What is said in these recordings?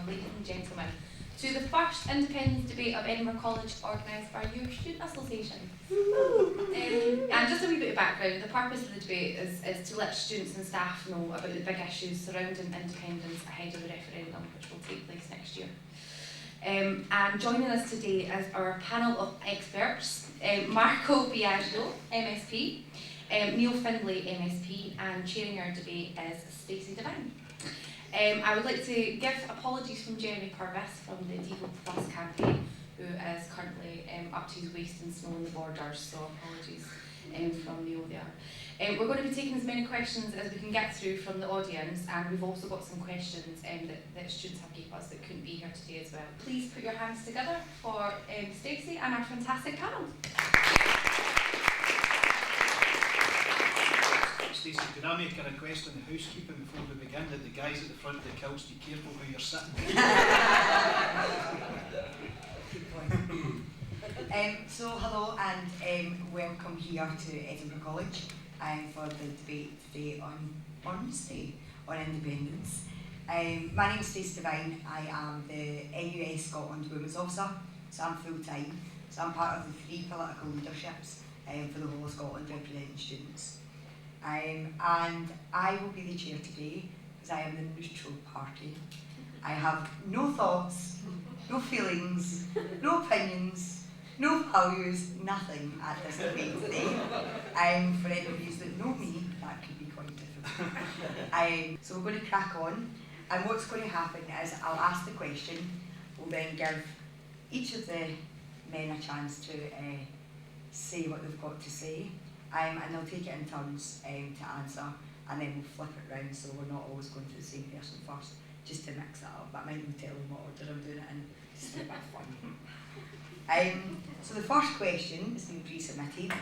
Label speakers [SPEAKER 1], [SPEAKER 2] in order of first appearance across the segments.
[SPEAKER 1] welcome, ladies and gentlemen, to the first independence debate of Edinburgh College organised by your Student Association. And just a wee bit of background, the purpose of the debate is to let students and staff know about the big issues surrounding independence ahead of the referendum, which will take place next year. And joining us today is our panel of experts, Marco Biagi MSP, Neil Findlay MSP, and chairing our debate is Stacey, Devine. I would like to give apologies from Jeremy Purvis from the Devo Plus campaign, who is currently up to his waist in snow on the borders, so apologies from Neil there. We're going to be taking as many questions as we can get through from the audience, and we've also got some questions that students have given us that couldn't be here today as well. Please put your hands together for Stacey and our fantastic panel.
[SPEAKER 2] Stacey, could I make a request on the housekeeping before we begin, that the guys at the front of the couch be careful who you're sitting with?
[SPEAKER 3] Good point. So hello and welcome here to Edinburgh College for the debate today on Wednesday on independence. My name is Stacey Devine. I am the NUS Scotland Women's Officer, so I'm full-time. So I'm part of the 3 political leaderships for the whole of Scotland representing students. And I will be the chair today because I am the neutral party. I have no thoughts, no feelings, no opinions, no values, nothing at this debate today. For any of you that know me, that could be quite difficult. So we're going to crack on, and what's going to happen is I'll ask the question, we'll then give each of the men a chance to say what they've got to say. And they'll take it in turns to answer, and then we'll flip it round so we're not always going to the same person first, just to mix it up. But I might even tell them what order I'm doing it in, just to make it fun. So the first question has been pre-submitted.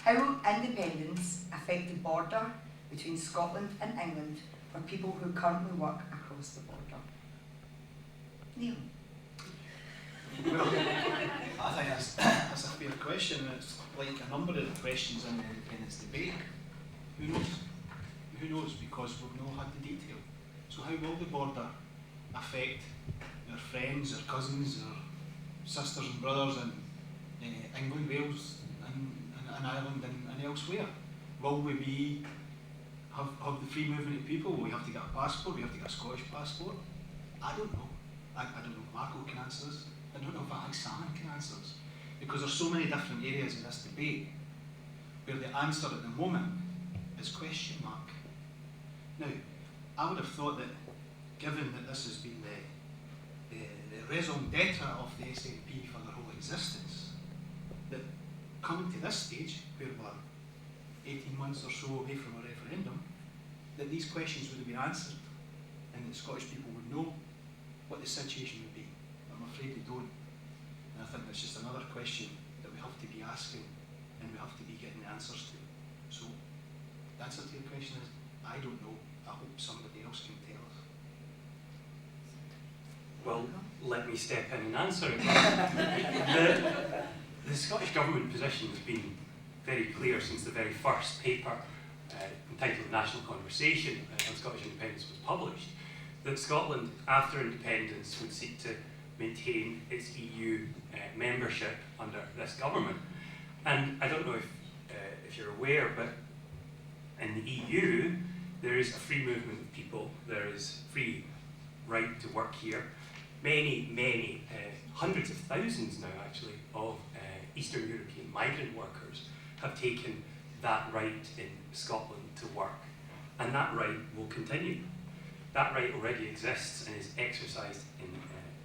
[SPEAKER 3] How will independence affect the border between Scotland and England for people who currently work across the border? Neil?
[SPEAKER 2] Well, I think that's a fair question, and it's like a number of the questions in the independence debate. Who knows? Who knows, because we've not had the detail. So how will the border affect our friends, our cousins, our sisters and brothers in England, Wales and Ireland and elsewhere? Will we have the free movement of people? Will we have to get a passport? Will we have to get a Scottish passport? I don't know. I don't know if Marco can answer this. I don't know if Alexander can answer this, because there's so many different areas in this debate where the answer at the moment is question mark. Now, I would have thought that, given that this has been the raison d'etre of the SNP for their whole existence, that coming to this stage, where we're 18 months or so away from a referendum, that these questions would have been answered and that Scottish people would know what the situation would be. I'm afraid they don't. And I think that's just another question that we have to be asking and we have to be getting answers to. So the answer to your question is, I don't know. I hope somebody else can tell us.
[SPEAKER 4] Well, let me step in and answer it. The Scottish Government position has been very clear since the very first paper entitled The National Conversation on Scottish Independence was published, that Scotland, after independence, would seek to maintain its EU membership under this government. And I don't know if you're aware, but in the EU, there is a free movement of people, there is free right to work here. Many, hundreds of thousands now actually, of Eastern European migrant workers have taken that right in Scotland to work. And that right will continue. That right already exists and is exercised in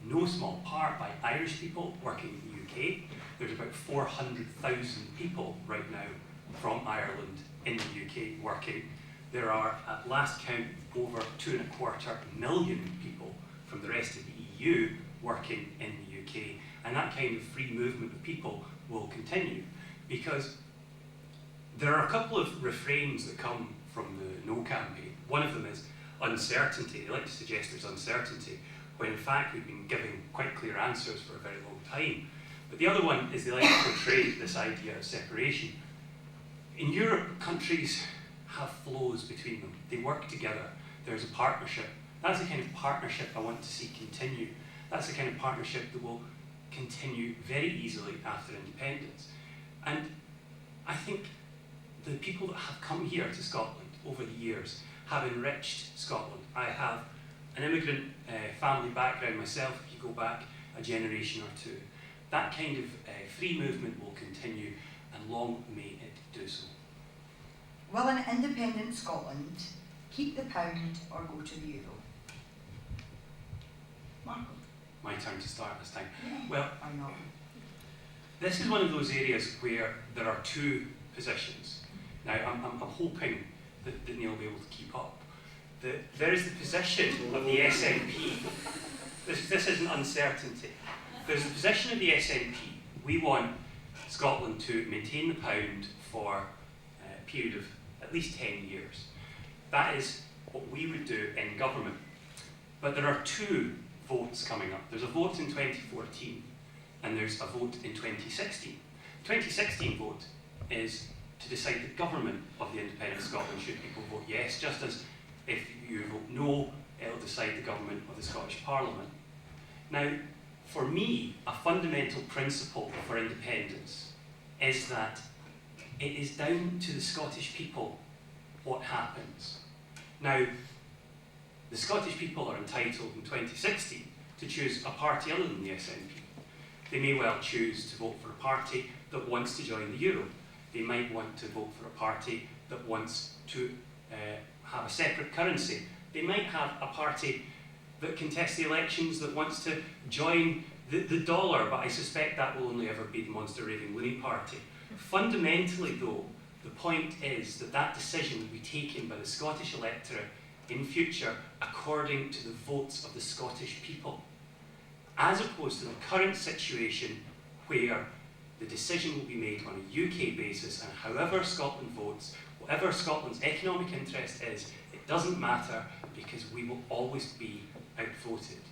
[SPEAKER 4] no small part by Irish people working in the UK. There's about 400,000 people right now from Ireland in the UK working. There are, at last count, over 2.25 million people from the rest of the EU working in the UK. And that kind of free movement of people will continue, because there are a couple of refrains that come from the No campaign. One of them is uncertainty. They like to suggest there's uncertainty, when in fact we've been giving quite clear answers for a very long time. But the other one is they like to portray this idea of separation. In Europe, countries have flows between them. They work together. There's a partnership. That's the kind of partnership I want to see continue. That's the kind of partnership that will continue very easily after independence. And I think the people that have come here to Scotland over the years have enriched Scotland. I have an immigrant family background myself, if you go back a generation or two. That kind of free movement will continue, and long may it do so.
[SPEAKER 3] Will an independent Scotland keep the pound or go to the euro? Marco?
[SPEAKER 4] My turn to start this time.
[SPEAKER 3] Yeah.
[SPEAKER 4] Well,
[SPEAKER 3] Or not?
[SPEAKER 4] this is one of those areas where there are two positions. Now, I'm hoping that Neil will be able to keep up. There is the position of the SNP. This isn't uncertainty. There's the position of the SNP. We want Scotland to maintain the pound for a period of at least 10 years. That is what we would do in government. But there are two votes coming up. There's a vote in 2014 and there's a vote in 2016. The 2016 vote is to decide the government of the independent Scotland. Should people vote yes, just as if you vote no, it'll decide the government of the Scottish Parliament. Now, for me, a fundamental principle for independence is that it is down to the Scottish people what happens. Now, the Scottish people are entitled in 2016 to choose a party other than the SNP. They may well choose to vote for a party that wants to join the euro. They might want to vote for a party that wants to have a separate currency. They might have a party that contests the elections that wants to join the dollar, but I suspect that will only ever be the Monster Raving Loony Party. Fundamentally, though, the point is that that decision will be taken by the Scottish electorate in future according to the votes of the Scottish people, as opposed to the current situation where the decision will be made on a UK basis, and however Scotland votes, whatever Scotland's economic interest is, it doesn't matter because we will always be outvoted.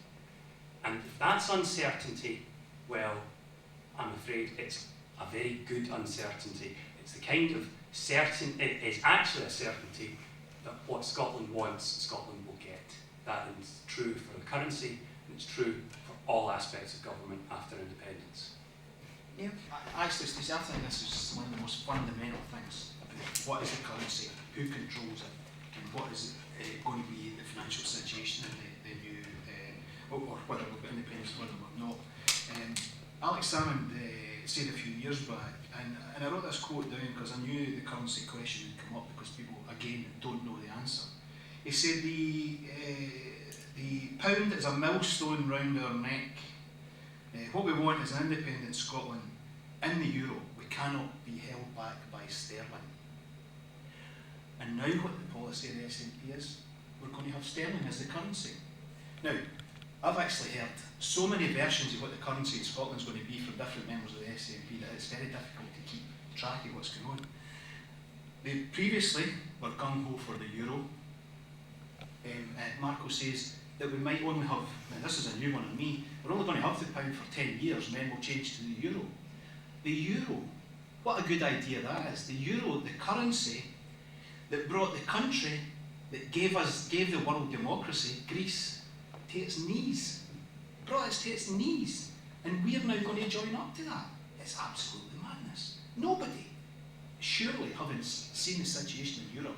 [SPEAKER 4] And if that's uncertainty, well, I'm afraid it's a very good uncertainty. It's the kind of certain, it is actually a certainty that what Scotland wants, Scotland will get. That is true for the currency, and it's true for all aspects of government after independence.
[SPEAKER 3] Yeah.
[SPEAKER 2] Actually, Stacey, I think this is one of the most fundamental things about what is the currency, who controls it, and what is going to be the financial situation in the new, or whether we've got independence, whether we're not. Alex Salmond said a few years back, and I wrote this quote down because I knew the currency question would come up because people, again, don't know the answer. He said the pound is a millstone round our neck. What we want is an independent Scotland in the euro. We cannot be held back by sterling. And now what the policy of the SNP is, we're going to have sterling as the currency. Now, I've actually heard so many versions of what the currency in Scotland is going to be from different members of the SNP that it's very difficult to keep track of what's going on. They previously were gung-ho for the euro. Marco says that we might only have, now this is a new one on me, we're only going to have the pound for 10 years and then we'll change to the euro. The euro, what a good idea that is. The euro, the currency that brought the country that gave the world democracy, Greece, to its knees. Brought us to its knees. And we're now going to join up to that. It's absolutely madness. Nobody, surely having seen the situation in Europe,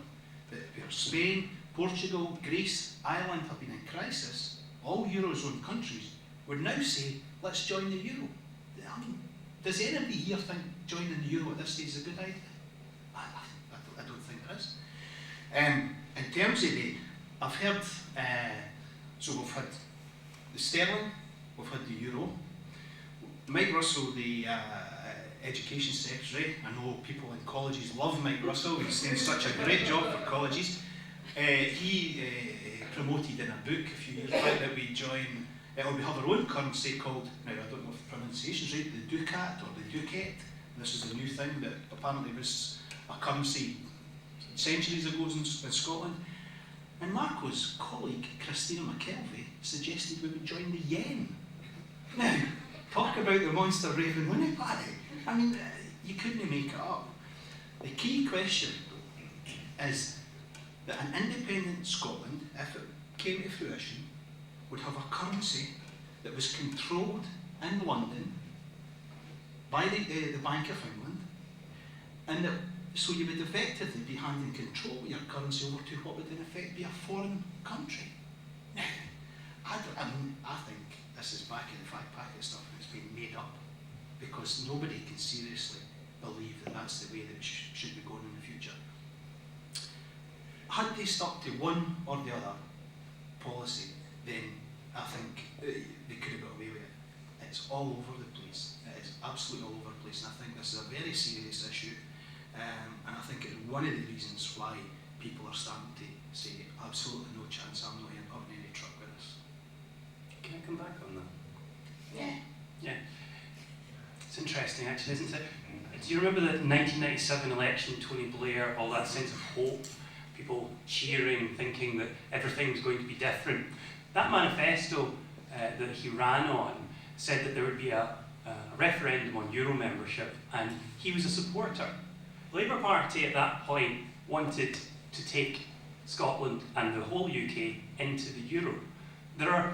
[SPEAKER 2] that where Spain, Portugal, Greece, Ireland have been in crisis, all Eurozone countries would now say, let's join the euro. I mean, does anybody here think joining the euro at this stage is a good idea? I don't think there is. In terms of I've heard, so we've had the sterling, we've had the euro. Mike Russell, the education secretary, I know people in colleges love Mike Russell, he's doing such a great job for colleges. He promoted in a book a few years back that we join, or we have our own currency called, now I don't know if the pronunciation's right, the ducat or the ducat. This is a new thing that apparently was a currency centuries ago in Scotland. And Marco's colleague, Christina McKelvey, suggested we would join the yen. Now, talk about the Monster Raving Loony Party. I mean, you couldn't make it up. The key question is that an independent Scotland, if it came to fruition, would have a currency that was controlled in London by the Bank of England, and that, so you would effectively be handing control of your currency over to what would in effect be a foreign country. Now, I think this is back in the fact packet stuff that's been made up, because nobody can seriously believe that that's the way that it should be going in the future. Had they stuck to one or the other policy, then I think they could have got away with it. It's all over the place. It is absolutely all over the place, and I think this is a very serious issue, and I think it's one of the reasons why people are starting to say, absolutely no chance, I'm not having any truck with this.
[SPEAKER 4] Can I come back on that?
[SPEAKER 3] Yeah.
[SPEAKER 4] Yeah. It's interesting, actually, isn't it? Do you remember the 1997 election, Tony Blair, all that sense of hope, people cheering, thinking that everything was going to be different? That manifesto that he ran on said that there would be a referendum on Euro membership, and he was a supporter. The Labour Party at that point wanted to take Scotland and the whole UK into the Euro. There are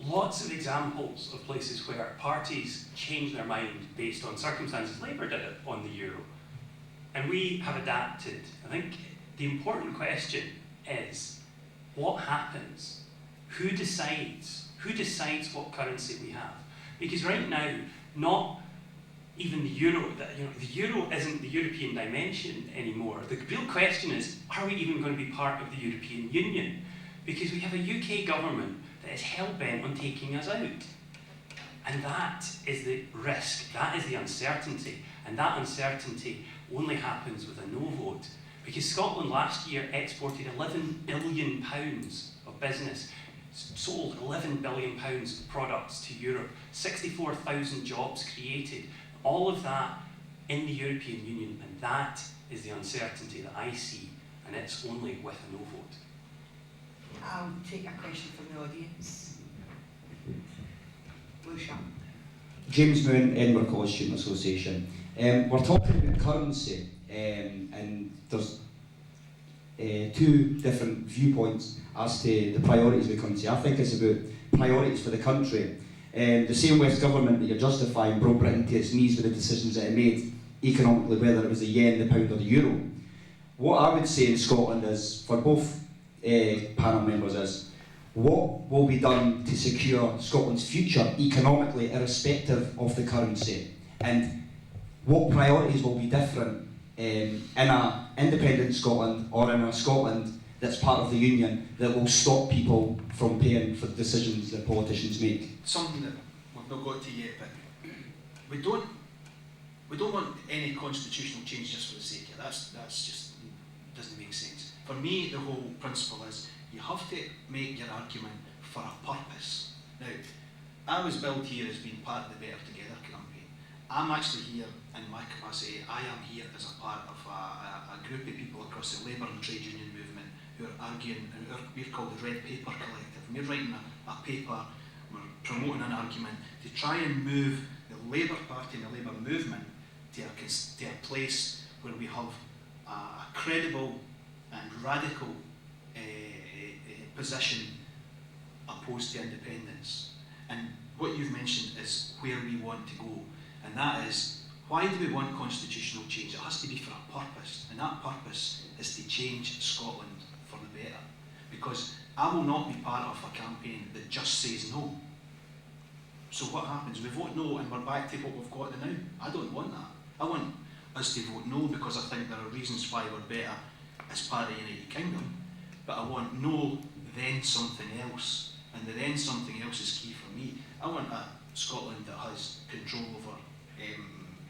[SPEAKER 4] lots of examples of places where parties change their mind based on circumstances. Labour did it on the Euro, and we have adapted. I think the important question is, what happens? Who decides? Who decides what currency we have? Because right now, not even the Euro, the Euro isn't the European dimension anymore. The real question is, are we even going to be part of the European Union? Because we have a UK government that is hell-bent on taking us out. And that is the risk, that is the uncertainty, and that uncertainty only happens with a no vote. Because Scotland last year exported £11 billion of business, sold £11 billion of products to Europe, 64,000 jobs created, all of that in the European Union, and that is the uncertainty that I see, and it's only with a no vote.
[SPEAKER 3] I'll take a question from the audience. Lucia.
[SPEAKER 5] James Moon, Edinburgh College Student Association. We're talking about currency, and there's two different viewpoints as to the priorities of the country. I think it's about priorities for the country. The same West government that you're justifying brought Britain to its knees with the decisions that it made economically, whether it was the yen, the pound or the euro. What I would say in Scotland is, for both panel members, is what will be done to secure Scotland's future economically irrespective of the currency, and what priorities will be different in an independent Scotland or in a Scotland that's part of the Union that will stop people from paying for decisions that politicians make.
[SPEAKER 2] Something that we've not got to yet, but we don't want any constitutional change just for the sake of it. That's just doesn't make sense. For me, the whole principle is you have to make your argument for a purpose. Now, I was billed here as being part of the Better Together campaign. I'm actually here in my capacity. I am here as a part of a group of people across the labour and trade union movement who are arguing, and we're called the Red Paper Collective. And we're writing a paper, we're promoting an argument to try and move the Labour Party and the Labour movement to a place where we have a credible and radical position opposed to independence. And what you've mentioned is where we want to go, and that is, why do we want constitutional change? It has to be for a purpose, and that purpose is to change Scotland for the better. Because I will not be part of a campaign that just says no. So what happens? We vote no and we're back to what we've got now. I don't want that. I want us to vote no because I think there are reasons why we're better as part of the United Kingdom. But I want no, then something else. And the then something else is key for me. I want a Scotland that has control over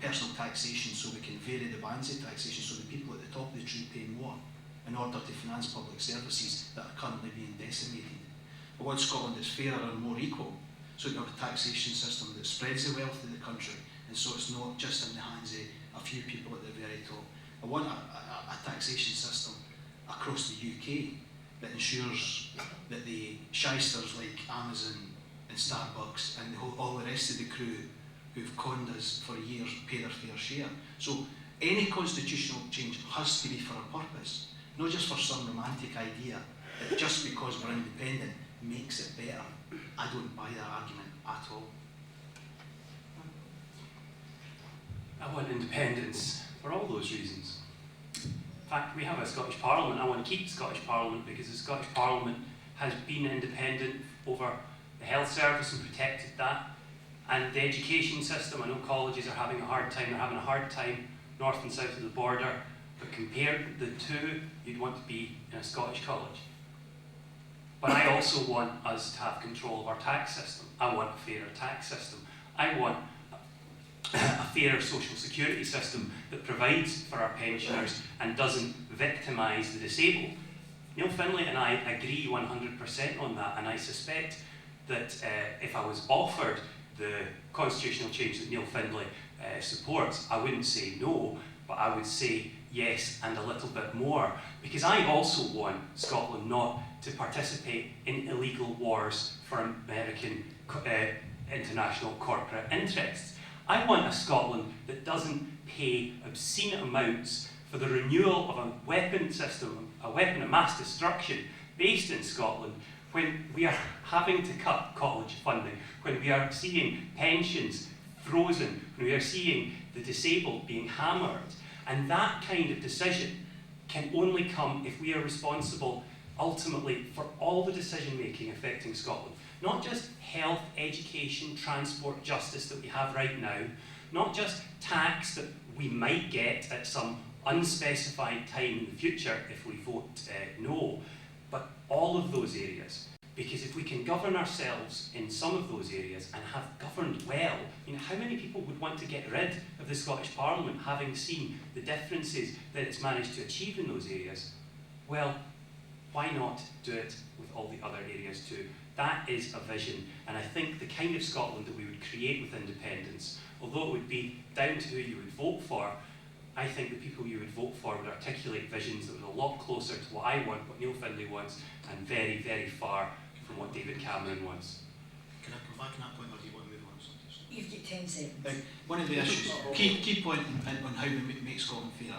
[SPEAKER 2] personal taxation, so we can vary the bands of taxation so the people at the top of the tree pay more in order to finance public services that are currently being decimated. I want Scotland that's fairer and more equal, so we can have a taxation system that spreads the wealth of the country, and so it's not just in the hands of a few people at the very top. I want a taxation system across the UK that ensures that the shysters like Amazon and Starbucks and all the rest of the crew who've conned us for years pay their fair share. So any constitutional change has to be for a purpose, not just for some romantic idea that just because we're independent makes it better. I don't buy that argument at all.
[SPEAKER 4] I want independence for all those reasons. In fact, we have a Scottish Parliament. I want to keep the Scottish Parliament because the Scottish Parliament has been independent over the health service and protected that. And the education system, I know colleges are having a hard time. They're having a hard time north and south of the border. But compared the two, you'd want to be in a Scottish college. But I also want us to have control of our tax system. I want a fairer tax system. I want a fairer social security system that provides for our pensioners and doesn't victimise the disabled. Neil Findlay and I agree 100% on that, and I suspect that if I was offered the constitutional change that Neil Findlay supports, I wouldn't say no, but I would say yes and a little bit more, because I also want Scotland not to participate in illegal wars for American international corporate interests. I want a Scotland that doesn't pay obscene amounts for the renewal of a weapon system, a weapon of mass destruction based in Scotland, when we are having to cut college funding, when we are seeing pensions frozen, when we are seeing the disabled being hammered. And that kind of decision can only come if we are responsible ultimately for all the decision making affecting Scotland. Not just health, education, transport, justice that we have right now, not just tax that we might get at some unspecified time in the future if we vote no, but all of those areas. Because if we can govern ourselves in some of those areas and have governed well, how many people would want to get rid of the Scottish Parliament having seen the differences that it's managed to achieve in those areas? Well, why not do it with all the other areas too? That is a vision, and I think the kind of Scotland that we would create with independence, although it would be down to who you would vote for, I think the people you would vote for would articulate visions that were a lot closer to what I want, what Neil Findlay wants, and very, very far from what David Cameron wants.
[SPEAKER 2] Can I come back on that point, or do you want to move on?
[SPEAKER 3] You've got 10 seconds.
[SPEAKER 2] One of the issues, key point on how we make Scotland fairer.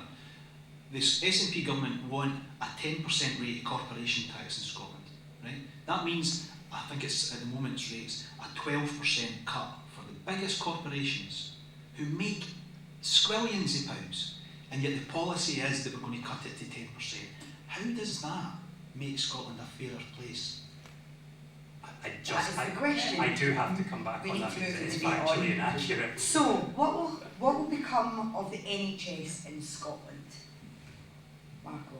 [SPEAKER 2] This SNP government want a 10% rate of corporation tax in Scotland, right? That means, I think it's at the moment's rates, a 12% cut for the biggest corporations who make squillions of pounds, and yet the policy is that we're going to cut it to 10%. How does that make Scotland a fairer place?
[SPEAKER 4] I do have to come back on that because it's factually inaccurate.
[SPEAKER 3] So, what will become of the NHS in Scotland? Marco?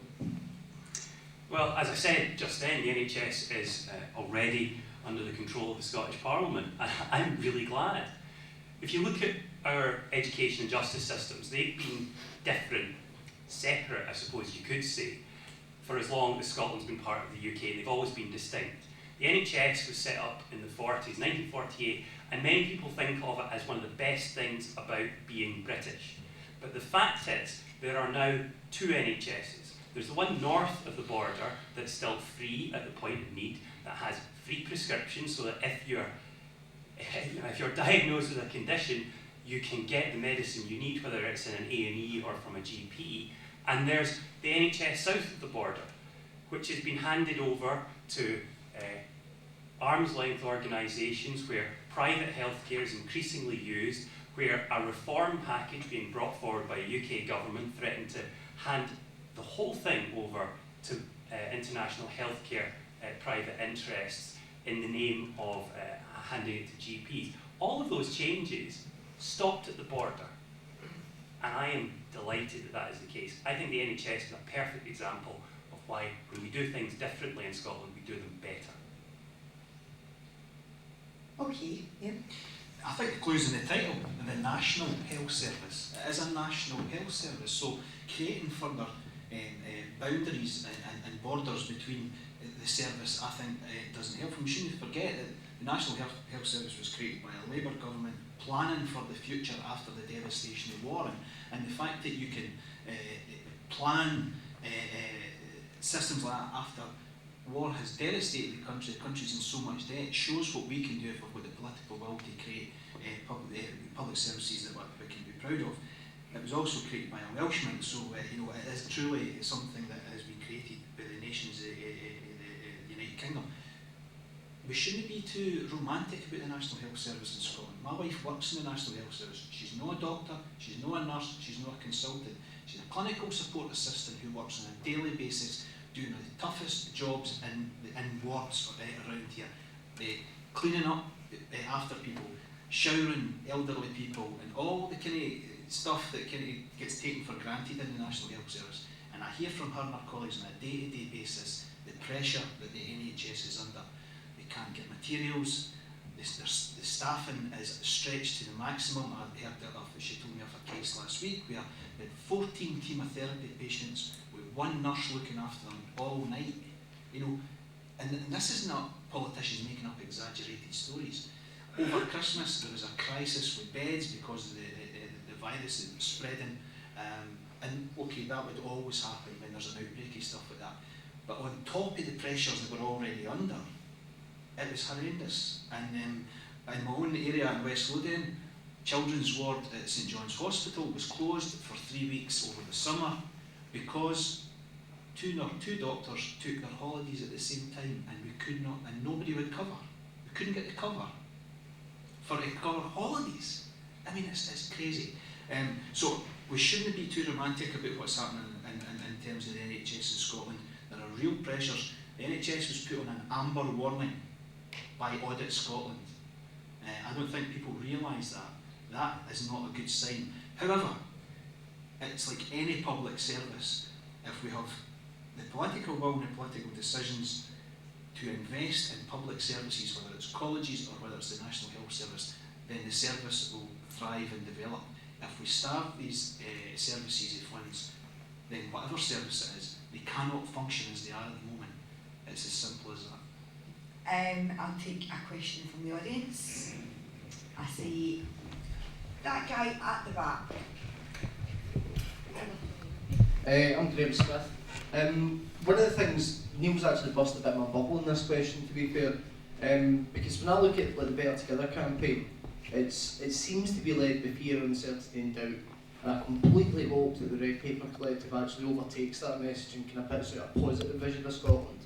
[SPEAKER 4] Well, as I said just then, the NHS is already under the control of the Scottish Parliament, and I'm really glad. If you look at our education and justice systems, they've been different, separate, I suppose you could say, for as long as Scotland's been part of the UK. They've always been distinct. The NHS was set up in the 40s, 1948, and many people think of it as one of the best things about being British. But the fact is, there are now two NHSs. There's the one north of the border that's still free at the point of need, that has free prescriptions, so that if you're diagnosed with a condition, you can get the medicine you need, whether it's in an A&E or from a GP. And there's the NHS south of the border, which has been handed over to arm's length organisations where private healthcare is increasingly used, where a reform package being brought forward by the UK government threatened to hand the whole thing over to international healthcare private interests in the name of handing it to GPs. All of those changes stopped at the border, and I am delighted that that is the case. I think the NHS is a perfect example of why, when we do things differently in Scotland, we do them better.
[SPEAKER 3] Okay, yeah.
[SPEAKER 2] I think the clue's in the title, the National Health Service. It is a national health service, so creating further boundaries and borders between the service, I think, doesn't help. We shouldn't forget that the National Health Service was created by a Labour government planning for the future after the devastation of war, and the fact that you can plan systems like that after war has devastated the country's in so much debt, shows what we can do if we've got the political will to create public services that we can be proud of. It was also created by a Welshman, so it is truly something that has been created by the nations, the United Kingdom. We shouldn't be too romantic about the National Health Service in Scotland. My wife works in the National Health Service. She's not a doctor, she's not a nurse, she's not a consultant. She's a clinical support assistant who works on a daily basis doing the toughest jobs in wards around here. Cleaning up after people, showering elderly people, and all the kind of stuff that kind of gets taken for granted in the National Health Service. And I hear from her and her colleagues on a day-to-day basis the pressure that the NHS is under. They can't get materials, the staffing is stretched to the maximum. I heard she told me of a case last week where they had 14 chemotherapy patients with one nurse looking after them all night. You know, and this is not politicians making up exaggerated stories. Over Christmas there was a crisis with beds because of the virus that was spreading. And okay, that would always happen when there's an outbreak and stuff like that. But on top of the pressures that we're already under, it was horrendous. And in my own area in West Lothian, children's ward at St John's Hospital was closed for 3 weeks over the summer because two doctors took their holidays at the same time, and we could not, and nobody would cover. We couldn't get the cover for to cover holidays. I mean, it's crazy. So we shouldn't be too romantic about what's happening in terms of the NHS in Scotland. There are real pressures. The NHS was put on an amber warning by Audit Scotland. I don't think people realise that. That is not a good sign. However, it's like any public service. If we have the political will and the political decisions to invest in public services, whether it's colleges or whether it's the National Health Service, then the service will thrive and develop. If we starve these services of funds, then whatever service it is, they cannot function as they are at the moment. It's as simple as that.
[SPEAKER 3] I'll take a question from the audience. I see that guy at the back.
[SPEAKER 6] I'm Graham Smith. One of the things, Neil's actually burst a bit of my bubble in this question, to be fair, because when I look at the Better Together campaign, it seems to be led by fear, uncertainty and doubt, and I completely hope that the Red Paper Collective actually overtakes that message and kind of puts out a positive vision of Scotland.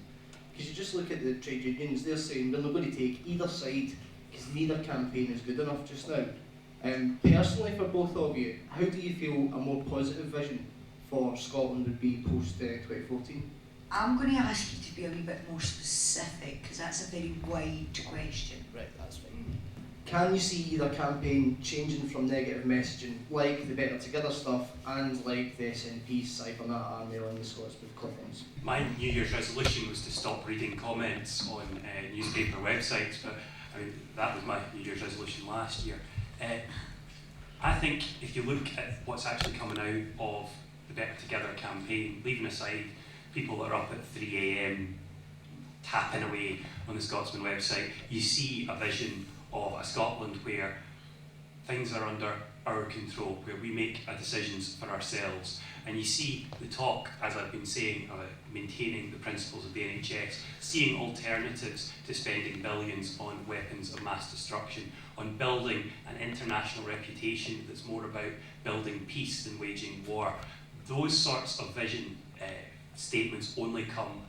[SPEAKER 6] Because you just look at the trade unions, they're saying they're not going to take either side because neither campaign is good enough just now. Personally, for both of you, how do you feel a more positive vision for Scotland would be post 2014?
[SPEAKER 3] I'm going to ask you to be a wee bit more specific because that's a very wide question.
[SPEAKER 6] Right, that's fine. Can you see either campaign changing from negative messaging, like the Better Together stuff, and like the SNP's Cybernet Army on the Scotsman Cliffons?
[SPEAKER 4] My New Year's resolution was to stop reading comments on newspaper websites, but I mean, that was my New Year's resolution last year. I think if you look at what's actually coming out of the Better Together campaign, leaving aside people that are up at 3 AM tapping away on the Scotsman website, you see a vision of a Scotland where things are under our control, where we make our decisions for ourselves. And you see the talk, as I've been saying, about maintaining the principles of the NHS, seeing alternatives to spending billions on weapons of mass destruction, on building an international reputation that's more about building peace than waging war. Those sorts of vision statements only come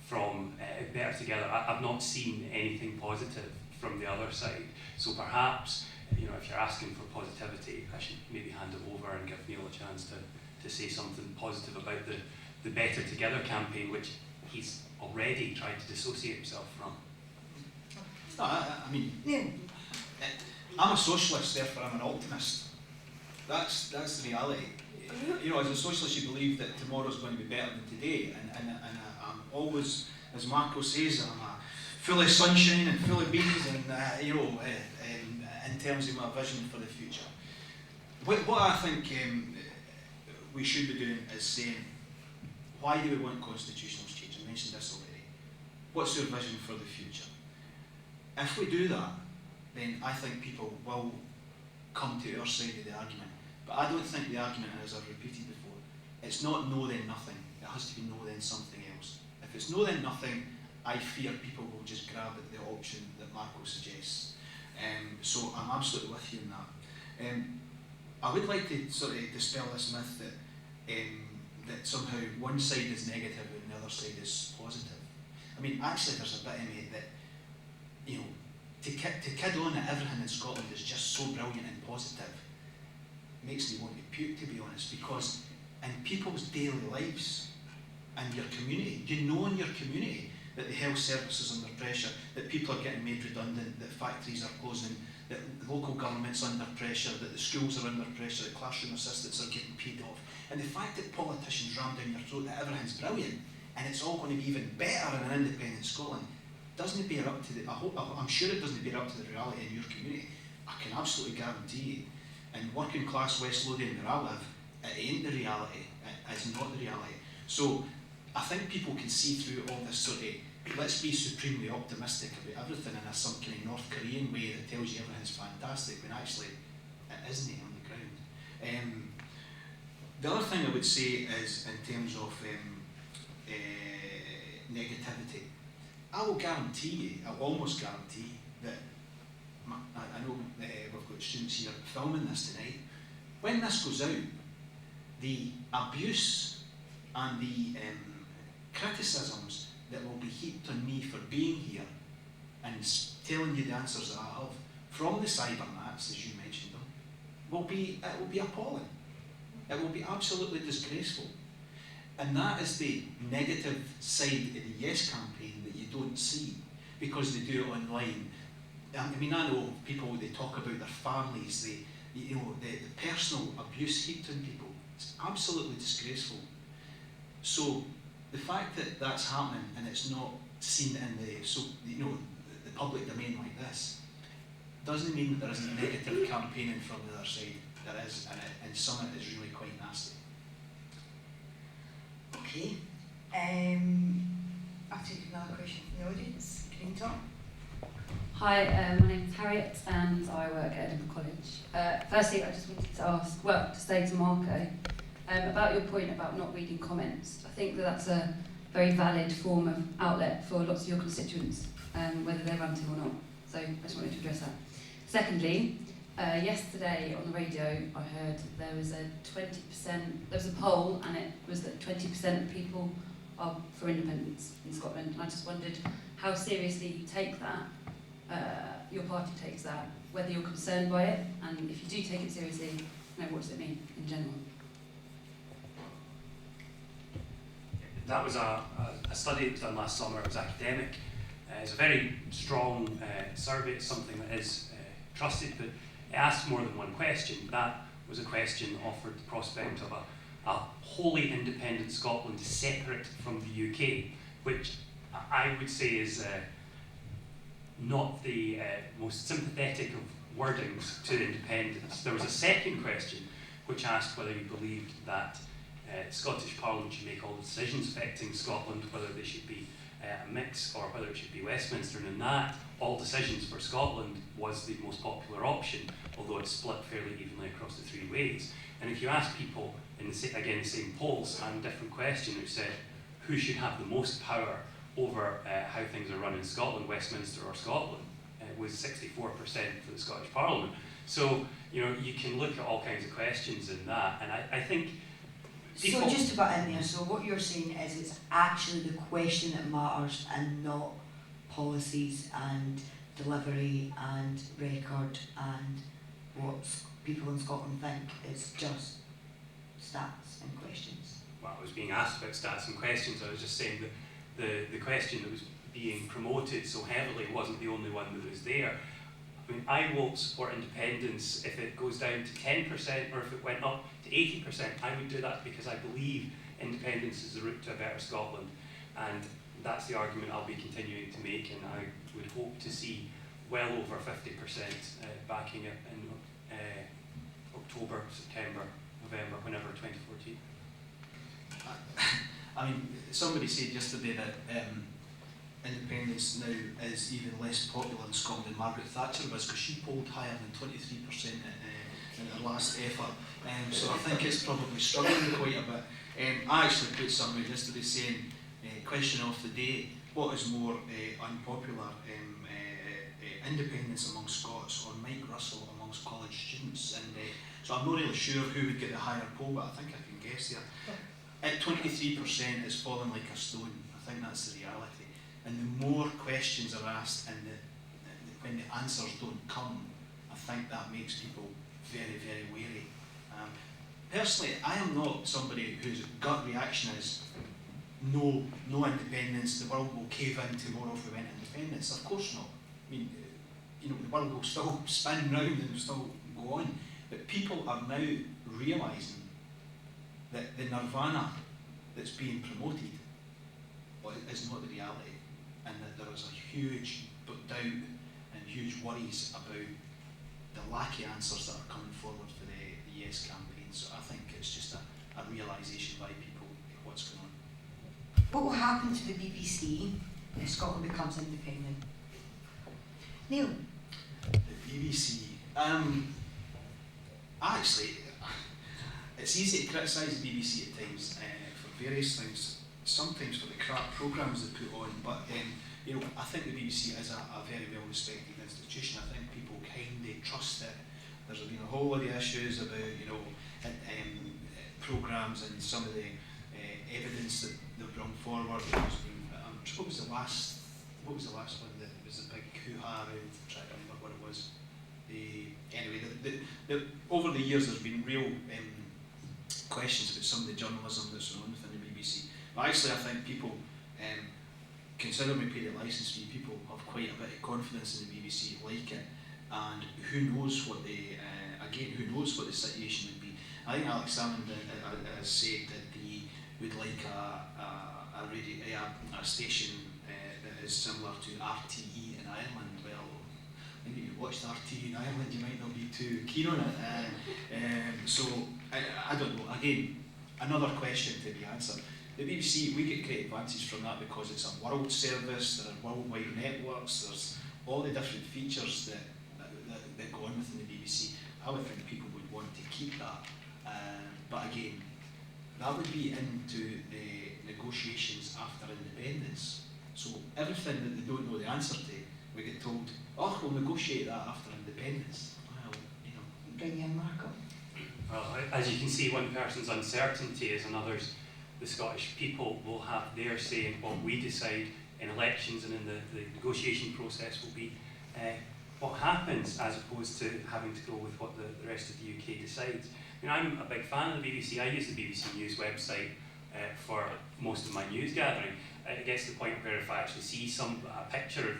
[SPEAKER 4] from Better Together. I've not seen anything positive from the other side. So perhaps, you know, if you're asking for positivity, I should maybe hand it over and give Neil a chance to say something positive about the Better Together campaign, which he's already tried to dissociate himself from.
[SPEAKER 2] No, I mean, I'm a socialist, therefore I'm an optimist. That's the reality. You know, as a socialist, you believe that tomorrow's going to be better than today, and I'm always, as Marco says, I'm full of sunshine and full of beans, and you know, in terms of my vision for the future. What I think we should be doing is saying, why do we want constitutional change? I mentioned this already. What's your vision for the future? If we do that, then I think people will come to our side of the argument. But I don't think the argument, as I've repeated before, it's not no then nothing. It has to be no then something else. If it's no then nothing, I fear people will just grab at the option that Marco suggests. So I'm absolutely with you in that. I would like to sort of dispel this myth that that somehow one side is negative and the other side is positive. I mean, actually there's a bit of me that, you know, to kid on that everything in Scotland is just so brilliant and positive makes me want to puke, to be honest, because in people's daily lives and your community, you know in your community that the health service is under pressure, that people are getting made redundant, that factories are closing, that the local government's under pressure, that the schools are under pressure, that classroom assistants are getting paid off. And the fact that politicians ram down your throat that everything's brilliant and it's all going to be even better in an independent Scotland doesn't bear up to the, I'm sure it doesn't bear up to the reality in your community. I can absolutely guarantee you. In working class West Lothian where I live, it ain't the reality, it's not the reality. So I think people can see through all this sort of, let's be supremely optimistic about everything in a some kind of North Korean way that tells you everything's fantastic when actually it isn't on the ground. The other thing I would say is in terms of negativity, I will guarantee you, I'll almost guarantee that, I know we've got students here filming this tonight, when this goes out, the abuse and the criticisms that will be heaped on me for being here and telling you the answers that I have from the cybernats, as you mentioned them, it will be appalling. It will be absolutely disgraceful. And that is the negative side of the Yes campaign that you don't see because they do it online. I mean, I know people, they talk about their families, the personal abuse heaped on people. It's absolutely disgraceful. So the fact that that's happening and it's not seen in the public domain like this doesn't mean that there isn't negative campaigning from the other side. There is, and some of it is really quite nasty.
[SPEAKER 3] Okay. I'll take another question from the audience. Green top.
[SPEAKER 7] Hi, my name is Harriet and I work at Edinburgh College. Firstly, I just wanted to ask, to say to Marco, about your point about not reading comments. I think that that's a very valid form of outlet for lots of your constituents, whether they're ranting or not. So I just wanted to address that. Secondly, yesterday on the radio, I heard there was a 20%, there was a poll and it was that 20% of people are for independence in Scotland. And I just wondered how seriously you take that, your party takes that, whether you're concerned by it, and if you do take it seriously, what does it mean in general?
[SPEAKER 4] That was a study that was done last summer. It was academic. It's a very strong survey. It's something that is trusted, but it asked more than one question. That was a question offered the prospect of a wholly independent Scotland separate from the UK, which I would say is not the most sympathetic of wordings to independence. There was a second question which asked whether you believed that Scottish Parliament should make all the decisions affecting Scotland, whether they should be a mix or whether it should be Westminster, and in that, all decisions for Scotland was the most popular option, although it's split fairly evenly across the three ways. And if you ask people in the same polls and different question which said who should have the most power over how things are run in Scotland, Westminster or Scotland, it was 64% for the Scottish Parliament. So you can look at all kinds of questions in that, and I think people.
[SPEAKER 3] So just about in there, so what you're saying is it's actually the question that matters and not policies and delivery and record and what people in Scotland think. It's just stats and questions.
[SPEAKER 4] Well, I was being asked about stats and questions. I was just saying that the question that was being promoted so heavily wasn't the only one that was there. I mean, I won't support independence if it goes down to 10% or if it went up to 80%. I would do that because I believe independence is the route to a better Scotland, and that's the argument I'll be continuing to make, and I would hope to see well over 50% backing it in October, September, November, whenever 2014.
[SPEAKER 2] I mean, somebody said yesterday that independence now is even less popular in Scotland than Margaret Thatcher was, because she polled higher than 23% in her last effort. So I think it's probably struggling quite a bit. I actually put somewhere yesterday saying, question of the day, what is more unpopular, independence among Scots or Mike Russell amongst college students? And so I'm not really sure who would get the higher poll, but I think I can guess there. At 23%, it's fallen like a stone. I think that's the reality. And the more questions are asked and when the answers don't come, I think that makes people very, very wary. Personally, I am not somebody whose gut reaction is no independence, the world will cave in tomorrow if we went independence. Of course not. I mean, the world will still spin round and still go on. But people are now realising that the nirvana that's being promoted is not the reality, and that there is a huge doubt and huge worries about the lack of answers that are coming forward for the Yes campaign. So I think it's just a realisation by people of what's going on.
[SPEAKER 3] What will happen to the BBC if Scotland becomes independent? Neil?
[SPEAKER 2] The BBC. Actually, it's easy to criticise the BBC at times for various things. Sometimes for the crap programmes they put on, but I think the BBC is a very well respected institution. I think people kind of trust it. There's been a whole lot of issues about programmes and some of the evidence that they've brought forward. What was the last one that was a big hoo-ha around? I'm trying to remember what it was. Over the years there's been real questions about some of the journalism that's on within the BBC. But actually I think people, considering we pay the licence fee, people have quite a bit of confidence in the BBC, like it, and who knows what who knows what the situation would be. I think Alex Salmond has said that they would like a station that is similar to RTE in Ireland. Well, maybe you watched RTE in Ireland, you might not be too keen on it. So I don't know. Again, another question to be answered. The BBC, we get great advantage from that because it's a world service, there are worldwide networks, there's all the different features that go on within the BBC. I would think people would want to keep that. But again, that would be into the negotiations after independence. So everything that they don't know the answer to, we get told, oh, we'll negotiate that after independence. Well,
[SPEAKER 3] Bring in Marco.
[SPEAKER 4] Well, as you can see, one person's uncertainty is another's. The Scottish people will have their say in what we decide in elections and in the negotiation process will be what happens, as opposed to having to go with what the rest of the UK decides. I mean, I'm a big fan of the BBC. I use the BBC News website for most of my news gathering. It gets to the point where if I actually see a picture of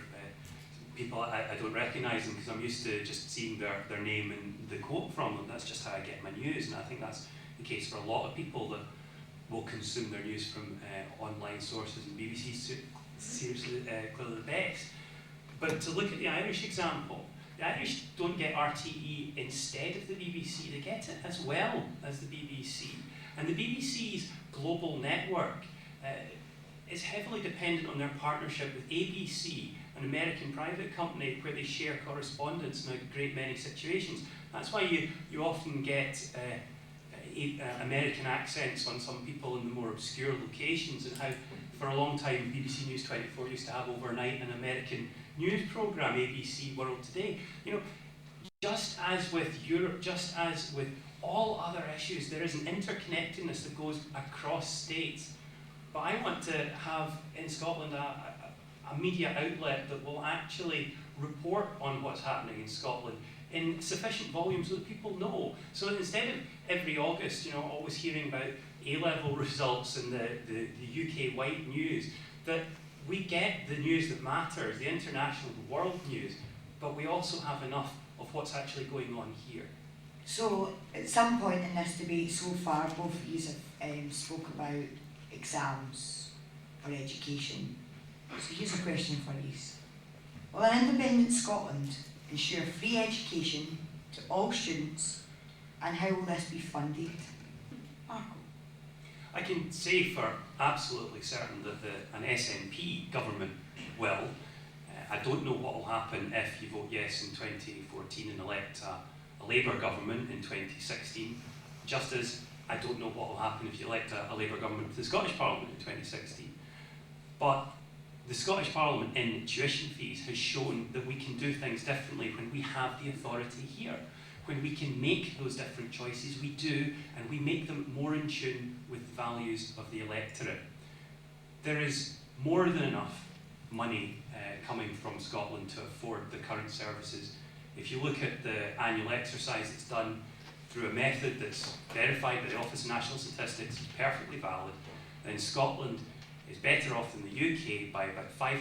[SPEAKER 4] people, I don't recognise them because I'm used to just seeing their name and the quote from them. That's just how I get my news, and I think that's the case for a lot of people that will consume their news from online sources, and BBC seriously clearly the best. But to look at the Irish example, the Irish don't get RTE instead of the BBC, they get it as well as the BBC. And the BBC's global network is heavily dependent on their partnership with ABC, an American private company where they share correspondence in a great many situations. That's why you often get American accents on some people in the more obscure locations, and how for a long time BBC News 24 used to have overnight an American news programme, ABC World Today. Just as with Europe, just as with all other issues, there is an interconnectedness that goes across states. But I want to have in Scotland a media outlet that will actually report on what's happening in Scotland in sufficient volume so that people know. So instead of every August, always hearing about A-level results and the UK white news, that we get the news that matters, the international, the world news, but we also have enough of what's actually going on here.
[SPEAKER 3] So at some point in this debate so far, both of you have spoke about exams or education. So here's a question for you. Will an independent Scotland ensure free education to all students, and how will this be funded? Marco?
[SPEAKER 4] I can say for absolutely certain that an SNP government will. I don't know what will happen if you vote yes in 2014 and elect a Labour government in 2016, just as I don't know what will happen if you elect a Labour government to the Scottish Parliament in 2016. But the Scottish Parliament in tuition fees has shown that we can do things differently when we have the authority here. When we can make those different choices, we do, and we make them more in tune with the values of the electorate. There is more than enough money coming from Scotland to afford the current services. If you look at the annual exercise that's done through a method that's verified by the Office of National Statistics, is perfectly valid, then Scotland is better off than the UK by about £500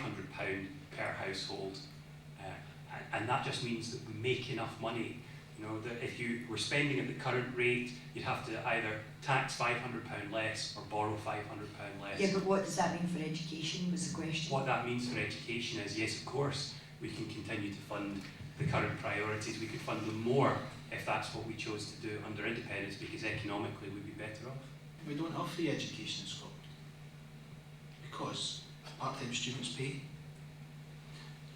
[SPEAKER 4] per household, and that just means that we make enough money. You know, that if you were spending at the current rate, you'd have to either tax £500 less or borrow £500 less.
[SPEAKER 3] Yeah, but what does that mean for education, was the question.
[SPEAKER 4] What that means for education is, yes, of course, we can continue to fund the current priorities. We could fund them more if that's what we chose to do under independence, because economically we'd be better off.
[SPEAKER 2] We don't have free education in Scotland because part-time students pay,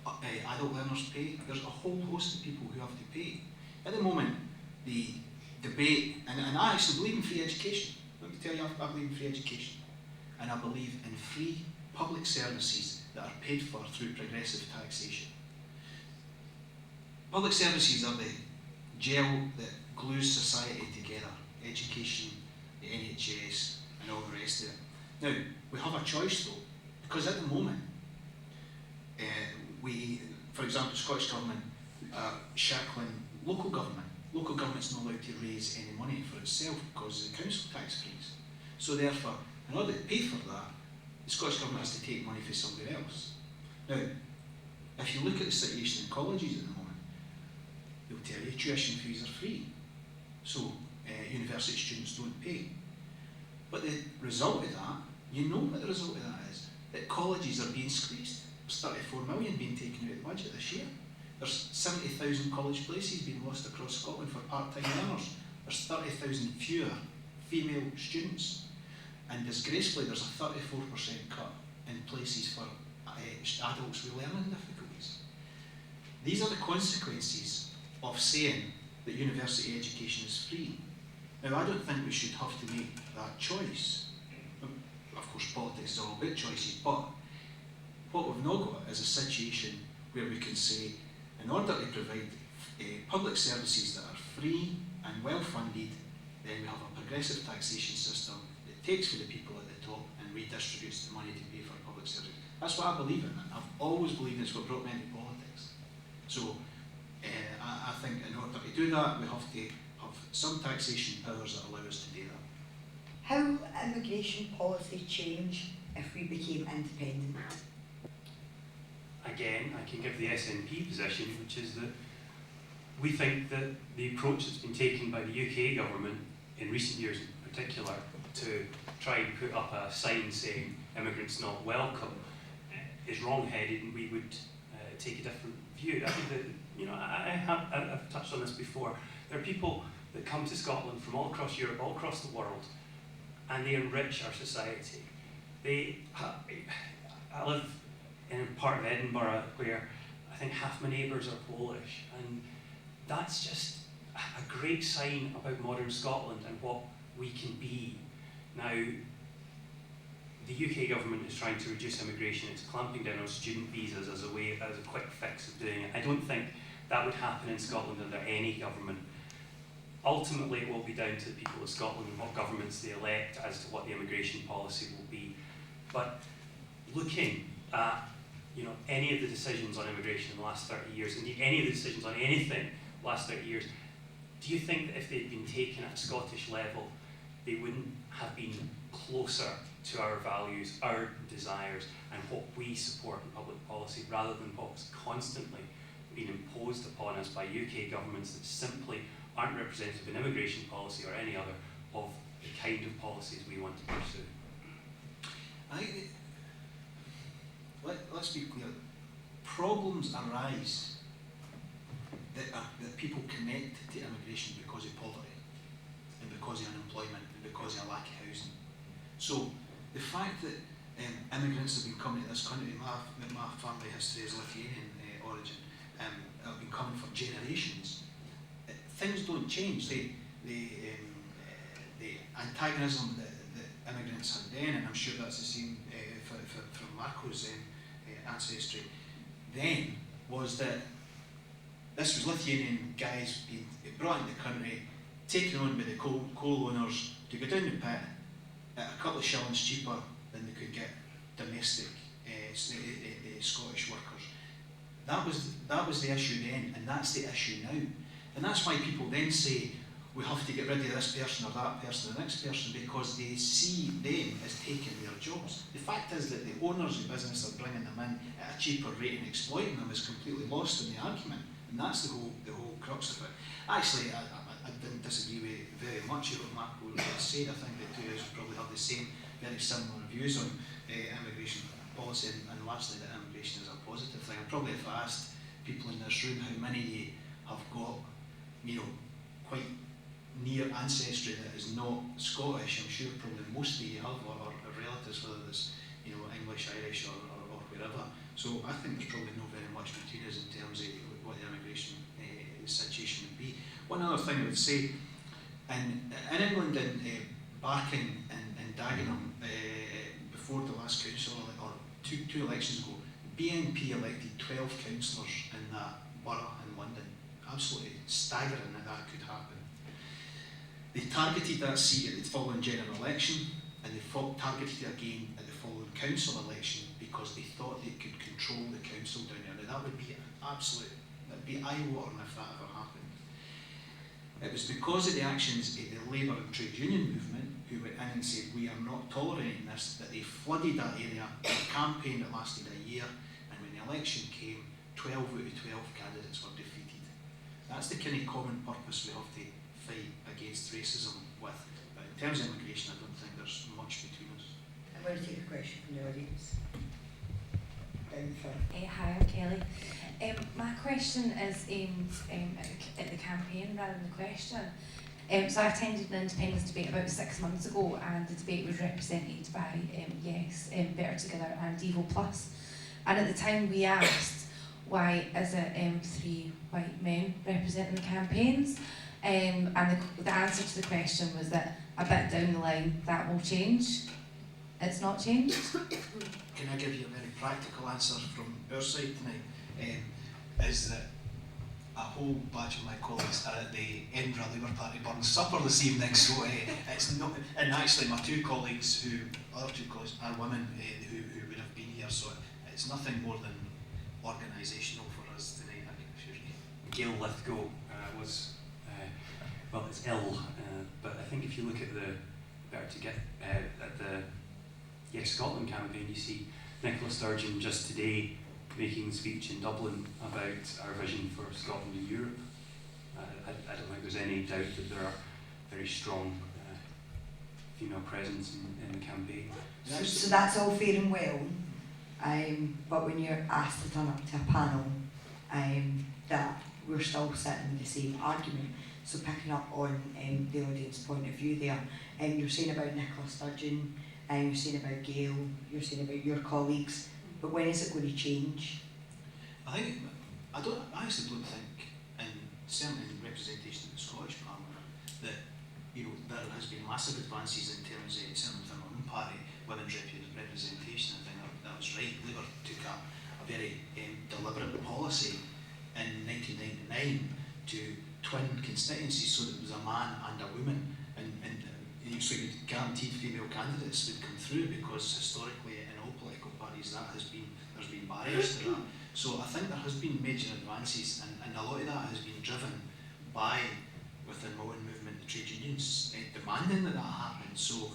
[SPEAKER 2] adult learners pay. There's a whole host of people who have to pay. At the moment, the debate, and I actually believe in free education. Let me tell you, I believe in free education. And I believe in free public services that are paid for through progressive taxation. Public services are the gel that glues society together. Education, the NHS, and all the rest of it. Now, we have a choice though, because at the moment, for example, the Scottish Government shackling local government. Local government's not allowed to raise any money for itself because the council tax freeze. So therefore, in order to pay for that, the Scottish Government has to take money from somewhere else. Now, if you look at the situation in colleges at the moment, they'll tell you tuition fees are free. So university students don't pay. But the result of that, you know what the result of that is, that colleges are being squeezed. There's 34 million being taken out of the budget this year. There's 70,000 college places being lost across Scotland for part-time learners. There's 30,000 fewer female students. And disgracefully, there's a 34% cut in places for adults with learning difficulties. These are the consequences of saying that university education is free. Now, I don't think we should have to make that choice. Of course, politics is all about choices, but what we've not got is a situation where we can say, in order to provide public services that are free and well funded, then we have a progressive taxation system that takes for the people at the top and redistributes the money to pay for public services. That's what I believe in, and I've always believed it's what brought me into politics. So I think in order to do that, we have to have some taxation powers that allow us to do that.
[SPEAKER 3] How will immigration policy change if we became independent?
[SPEAKER 4] Again, I can give the SNP position, which is that we think that the approach that's been taken by the UK government in recent years in particular to try and put up a sign saying immigrants not welcome is wrong-headed, and we would take a different view. I think that, you know, I've touched on this before. There are people that come to Scotland from all across Europe, all across the world, and they enrich our society. I live in a part of Edinburgh where I think half my neighbours are Polish, and that's just a great sign about modern Scotland and what we can be. Now, the UK government is trying to reduce immigration. It's clamping down on student visas as a quick fix of doing it. I don't think that would happen in Scotland under any government. Ultimately, it will be down to the people of Scotland and what governments they elect as to what the immigration policy will be. But looking at, you know, any of the decisions on immigration in the last 30 years, indeed any of the decisions on anything the last 30 years, do you think that if they'd been taken at a Scottish level, they wouldn't have been closer to our values, our desires, and what we support in public policy, rather than what's constantly being imposed upon us by UK governments that simply aren't representative of an immigration policy or any other of the kind of policies we want to pursue?
[SPEAKER 2] Let's be clear. Problems arise that people connect to immigration because of poverty and because of unemployment and because of a lack of housing. So the fact that immigrants have been coming to this country, my family history is Lithuanian origin, have been coming for generations. Things don't change. The antagonism that immigrants had then, and I'm sure that's the same from Marco's ancestry, then was that this was Lithuanian guys being brought into the country, taken on by the coal owners to go down the pit at a couple of shillings cheaper than they could get domestic Scottish workers. That was the issue then, and that's the issue now. And that's why people then say, we have to get rid of this person or that person or the next person, because they see them as taking their jobs. The fact is that the owners of business are bringing them in at a cheaper rate and exploiting them is completely lost in the argument. And that's the whole crux of it. Actually, I didn't disagree with very much with what Marco said. I think the two of us probably have the same, very similar views on immigration policy, and lastly that immigration is a positive thing. And probably if I asked people in this room how many of you have got, quite near ancestry that is not Scottish, I'm sure probably most of you have, or relatives, whether it's English, Irish, or wherever. So I think there's probably not very much between us in terms of what the immigration situation would be. One other thing I would say, in England, in Barking and Dagenham, before the last council, or two elections ago, BNP elected 12 councillors in that borough in London. Absolutely staggering that could happen. They targeted that seat at the following general election, and they targeted it again at the following council election because they thought they could control the council down there. Now that would be that'd be eye-watering if that ever happened. It was because of the actions of the Labour and trade union movement, who went in and said, we are not tolerating this, that they flooded that area in a campaign that lasted a year, and when the election came, 12 out of 12 candidates were defeated. That's the kind of common purpose we have to fight against racism with. But in terms of immigration, I don't think there's much between us.
[SPEAKER 3] I'm going to take a question from the audience.
[SPEAKER 8] Hi, I'm Kelly. My question is aimed at the campaign rather than the question. So I attended an independence debate about 6 months ago, and the debate was represented by Yes, Better Together and Evo Plus. And at the time we asked, why is it 3 white men representing the campaigns? And the answer to the question was that a bit down the line that will change. It's not changed.
[SPEAKER 2] Can I give you a very practical answer from our side tonight? Is that a whole batch of my colleagues are at the Edinburgh Labour Party Burn supper this evening, so it's not. And actually, my other two colleagues are women who would have been here, so it's nothing more than organisational for us tonight. I can assure you.
[SPEAKER 4] Gail Lithgow was, it's ill, but I think if you look at the at the Yes Scotland campaign, you see Nicola Sturgeon just today making a speech in Dublin about our vision for Scotland and Europe. I don't think there's any doubt that there are very strong female presence in the campaign.
[SPEAKER 3] So that's all fair and well, but when you're asked to turn up to a panel, that we're still sitting with the same argument. So picking up on the audience point of view there, you're saying about Nicola Sturgeon, you're saying about Gail, you're saying about your colleagues, but when is it going to change?
[SPEAKER 2] I actually don't think, and certainly in representation in the Scottish Parliament, that there has been massive advances in terms of, certainly within my own party, women's representation. I think that was right. Labour took a very deliberate policy in 1999 to twin constituencies, so that it was a man and a woman, and so you guaranteed female candidates would come through, because historically in all political parties there's been barriers to that. So I think there has been major advances, and a lot of that has been driven by, within my own movement, the trade unions demanding that happen. So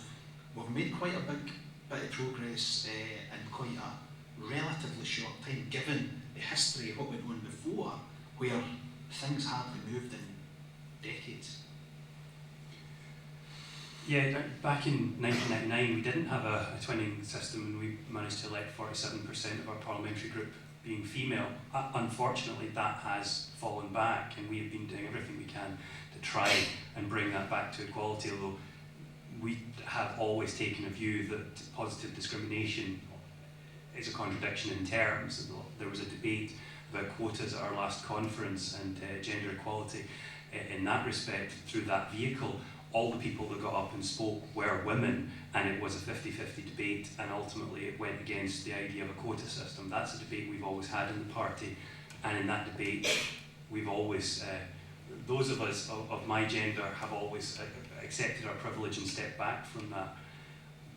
[SPEAKER 2] we've made quite a big bit of progress in quite a relatively short time, given the history of what went on before, where things hardly moved in decades.
[SPEAKER 4] Yeah, back in 1999 we didn't have a twinning system, and we managed to elect 47% of our parliamentary group being female. Unfortunately, that has fallen back, and we have been doing everything we can to try and bring that back to equality, although we have always taken a view that positive discrimination is a contradiction in terms. There was a debate about quotas at our last conference and gender equality. In that respect, through that vehicle, all the people that got up and spoke were women, and it was a 50-50 debate, and ultimately it went against the idea of a quota system. That's a debate we've always had in the party, and in that debate we've always, those of us of my gender have always accepted our privilege and stepped back from that.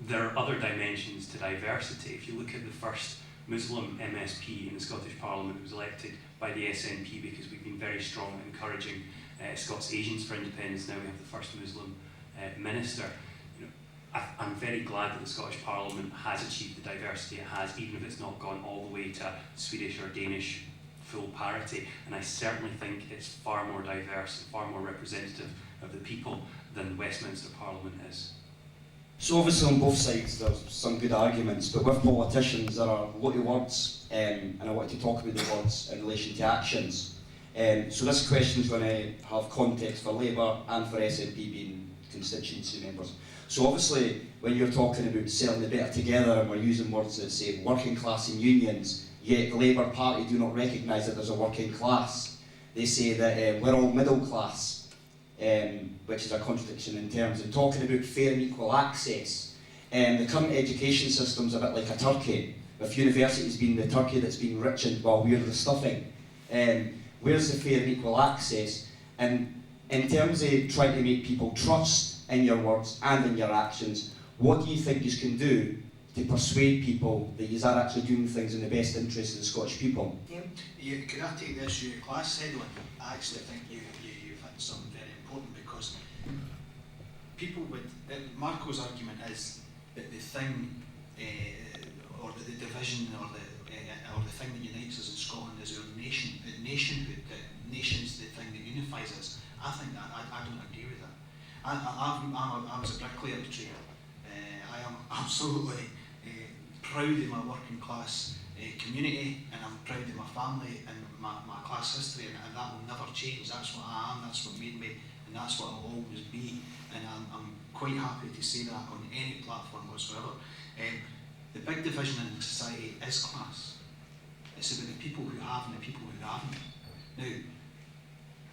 [SPEAKER 4] There are other dimensions to diversity. If you look at the first Muslim MSP in the Scottish Parliament who was elected by the SNP because we've been very strong at encouraging Scots Asians for independence. Now we have the first Muslim minister. You know, I'm very glad that the Scottish Parliament has achieved the diversity it has, even if it's not gone all the way to Swedish or Danish full parity. And I certainly think it's far more diverse and far more representative of the people than Westminster Parliament is.
[SPEAKER 5] So obviously on both sides there's some good arguments, but with politicians there are a lot of words, and I wanted to talk about the words in relation to actions. So this question is going to have context for Labour and for SNP being constituency members. So obviously when you're talking about selling the better together and we're using words that say working class and unions, yet the Labour Party do not recognise that there's a working class. They say that we're all middle class. Which is a contradiction in terms of talking about fair and equal access. The current education system's a bit like a turkey, with universities being the turkey that's being richened while we're the stuffing. Where's the fair and equal access? And in terms of trying to make people trust in your words and in your actions, what do you think you can do to persuade people that you are actually doing things in the best interest of the Scottish people?
[SPEAKER 2] Yeah, could I take the issue of class settling? I actually think you've hit something very important, because people would, Marco's argument is that the thing, or the division, or the thing that unites us in Scotland is our nation, the nationhood, the nation's the thing that unifies us. I think that, I don't agree with that. I was a bricklayer at trade. I am absolutely proud of my working class community, and I'm proud of my family and my class history, and that will never change. That's what I am, that's what made me, and that's what I'll always be, and I'm quite happy to say that on any platform whatsoever. The big division in society is class. It's about the people who have and the people who haven't. Now,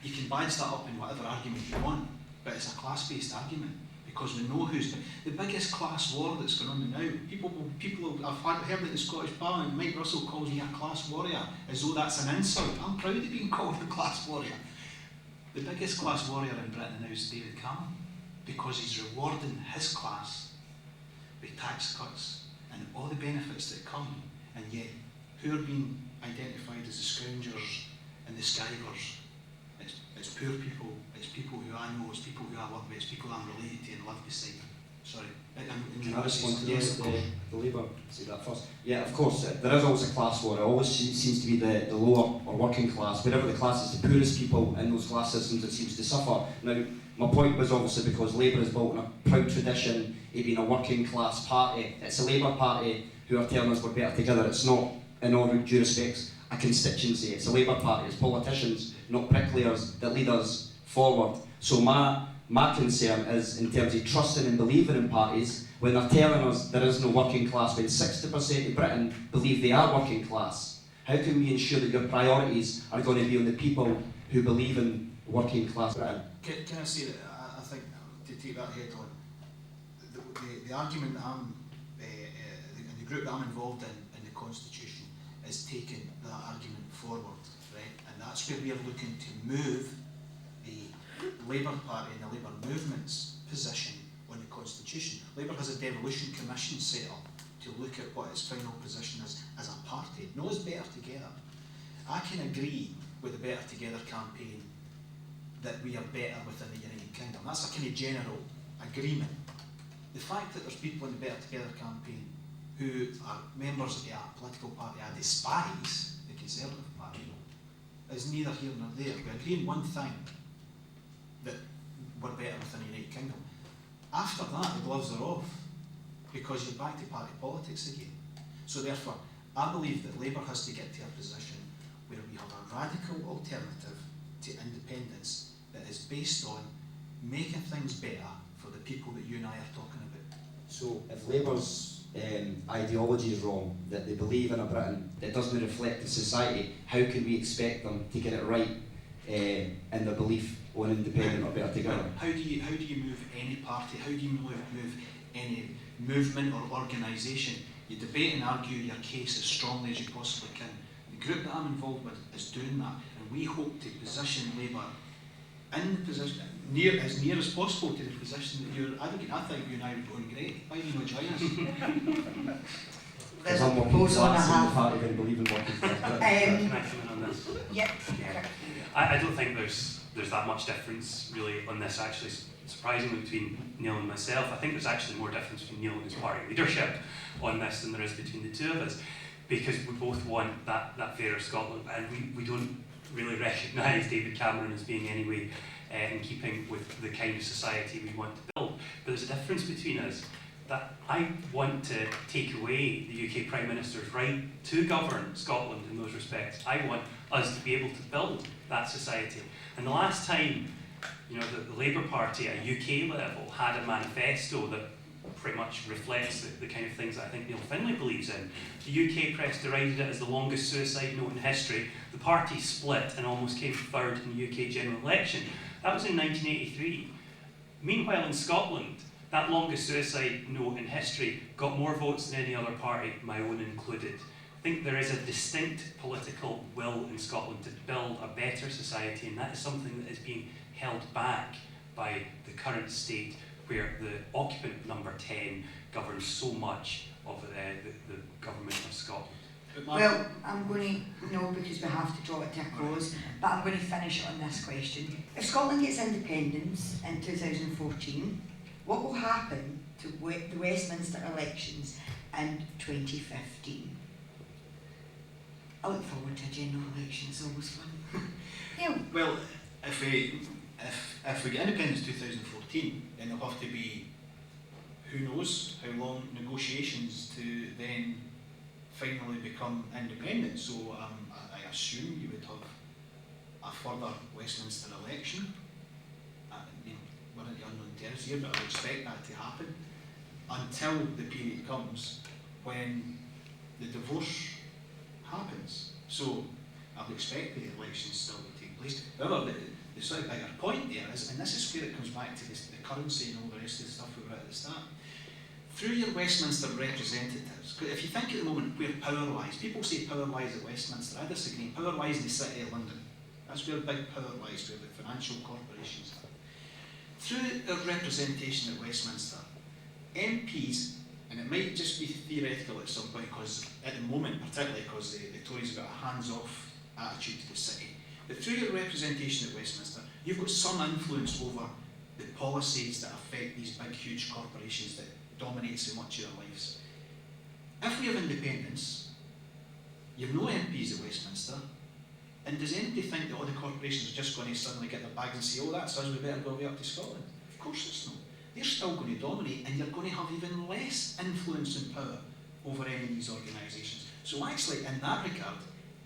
[SPEAKER 2] you can badge that up in whatever argument you want, but it's a class-based argument, because we know who's the biggest class war that's going on now. I've heard that the Scottish Parliament, Mike Russell calls me a class warrior, as though that's an insult. I'm proud of being called a class warrior. The biggest class warrior in Britain now is David Cameron, because he's rewarding his class with tax cuts and all the benefits that come, and yet who are being identified as the scroungers and the skivers? It's poor people, it's people who I know, it's people who I work with, it's people I'm related to and live beside. Sorry.
[SPEAKER 5] Can I respond to the Labour? Say that first. Yeah, of course, there is always a class war. It always seems to be the lower or working class. Wherever the class is, the poorest people in those class systems, it seems to suffer. Now, my point was obviously because Labour is built on a proud tradition of being a working class party. It's a Labour Party who are telling us we're better together. It's not, in all due respects, a constituency. It's a Labour Party. It's politicians, not bricklayers, that lead us forward. So my concern is in terms of trusting and believing in parties when they're telling us there is no working class, when 60% of Britain believe they are working class. How can we ensure that your priorities are going to be on the people who believe in working class Britain?
[SPEAKER 2] Can I say that I think, to take that head on, the argument that I'm, and the group that I'm involved in the Constitution, is taking that argument forward, right? And that's where we are looking to move the Labour Party and the Labour movement's position on the Constitution. Labour has a devolution commission set up to look at what its final position is as a party. No, it's Better Together. I can agree with the Better Together campaign that we are better within the United Kingdom. That's a kind of general agreement. The fact that there's people in the Better Together campaign who are members of a political party I despise, the Conservative Party, is neither here nor there. We agree on one thing, that we're better within the United Kingdom. After that, the gloves are off, because you're back to party politics again. So therefore, I believe that Labour has to get to a position where we have a radical alternative to independence that is based on making things better for the people that you and I are talking about.
[SPEAKER 5] So if Labour's ideology is wrong, that they believe in a Britain that doesn't reflect the society, how can we expect them to get it right in their belief on independent or better together?
[SPEAKER 2] How do you move any party? How do you move any movement or organisation? You debate and argue your case as strongly as you possibly can. The group that I'm involved with is doing that, and we hope to position Labour in the position as near as possible to the position that you're advocating. I think you and I would go on great. Why do you not join us?
[SPEAKER 5] Because I'm working
[SPEAKER 3] proposal and a
[SPEAKER 5] class in the
[SPEAKER 3] half.
[SPEAKER 5] party and believe in working class.
[SPEAKER 4] Can I come in on this?
[SPEAKER 3] Yep.
[SPEAKER 4] Yeah. I don't think there's that much difference really on this, actually, surprisingly, between Neil and myself. I think there's actually more difference between Neil and his party leadership on this than there is between the two of us, because we both want that fairer Scotland, and we don't really recognise David Cameron as being anyway in keeping with the kind of society we want to build. But there's a difference between us, that I want to take away the UK Prime Minister's right to govern Scotland in those respects. I want us to be able to build that society. And the last time, you know, the Labour Party at a UK level had a manifesto that pretty much reflects the kind of things that I think Neil Findlay believes in. The UK press derided it as the longest suicide note in history. The party split and almost came third in the UK general election. That was in 1983. Meanwhile, in Scotland, that longest suicide note in history got more votes than any other party, my own included. I think there is a distinct political will in Scotland to build a better society, and that is something that is being held back by the current state, where the occupant number 10 governs so much of the government of Scotland.
[SPEAKER 3] Well, I'm going to, no, because we have to draw it to a close, but I'm going to finish on this question. If Scotland gets independence in 2014, what will happen to the Westminster elections in 2015? I look forward to a general election, it's always fun. Neil?
[SPEAKER 2] Well, if we get independence 2014, then there'll have to be, who knows how long, negotiations to then finally become independent. So I assume you would have a further Westminster election. I mean, we're in the unknown terms here, but I would expect that to happen until the period comes when the divorce happens. So I would expect the elections still to take place. However, the sort of bigger point there is, and this is where it comes back to this, the currency and all the rest of the stuff we were at the start. Through your Westminster representatives, because if you think at the moment where power lies, people say power lies at Westminster. I disagree. Power lies in the City of London. That's where big power lies, where the financial corporations are. Through their representation at Westminster, MPs, and it might just be theoretical at some point, because at the moment, particularly because the Tories have got a hands-off attitude to the city, but through your representation at Westminster, you've got some influence over the policies that affect these big, huge corporations that dominate so much of their lives. If we have independence, you've no MPs at Westminster, and does anybody think that all the corporations are just going to suddenly get their bags and say, oh, that's us, we better go way up to Scotland? Of course it's not. They're still going to dominate, and you're going to have even less influence and power over any of these organisations. So actually, in that regard,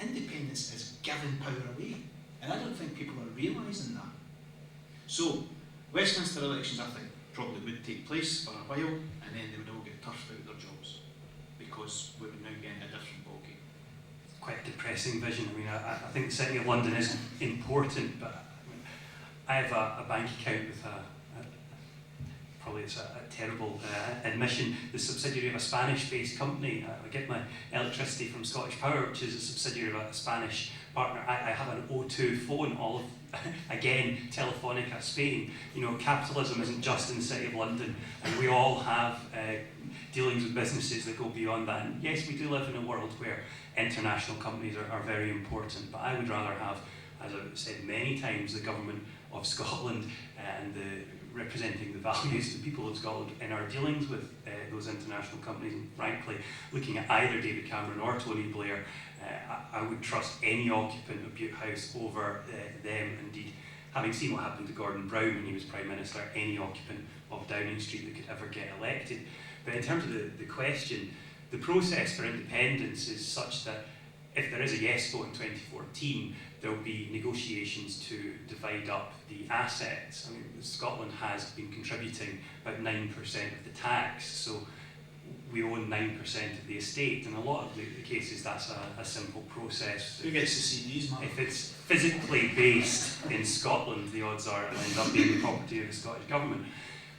[SPEAKER 2] independence is giving power away, and I don't think people are realising that. So, Westminster elections, I think, probably would take place for a while, and then they would all get turfed out of their jobs, because we would now be in a different ballgame.
[SPEAKER 4] It's quite a depressing vision. I mean, I think the City of London is important, but I mean, I have a bank account with probably it's a terrible admission, the subsidiary of a Spanish-based company. I get my electricity from Scottish Power, which is a subsidiary of a Spanish partner. I have an O2 phone, all of, again, Telefonica, Spain. You know, capitalism isn't just in the City of London, and we all have dealings with businesses that go beyond that. And yes, we do live in a world where international companies are very important, but I would rather have, as I've said many times, the government of Scotland and representing the values of the people of Scotland in our dealings with those international companies. And frankly, looking at either David Cameron or Tony Blair, I would trust any occupant of Bute House over them. Indeed, having seen what happened to Gordon Brown when he was Prime Minister, any occupant of Downing Street that could ever get elected. But in terms of the question, the process for independence is such that if there is a yes vote in 2014, there will be negotiations to divide up the assets. I mean, Scotland has been contributing about 9% of the tax, so we own 9% of the estate. In a lot of the cases, that's a simple process.
[SPEAKER 2] Who gets to see these, man?
[SPEAKER 4] If it's physically based in Scotland, the odds are it'll end up being the property of the Scottish Government.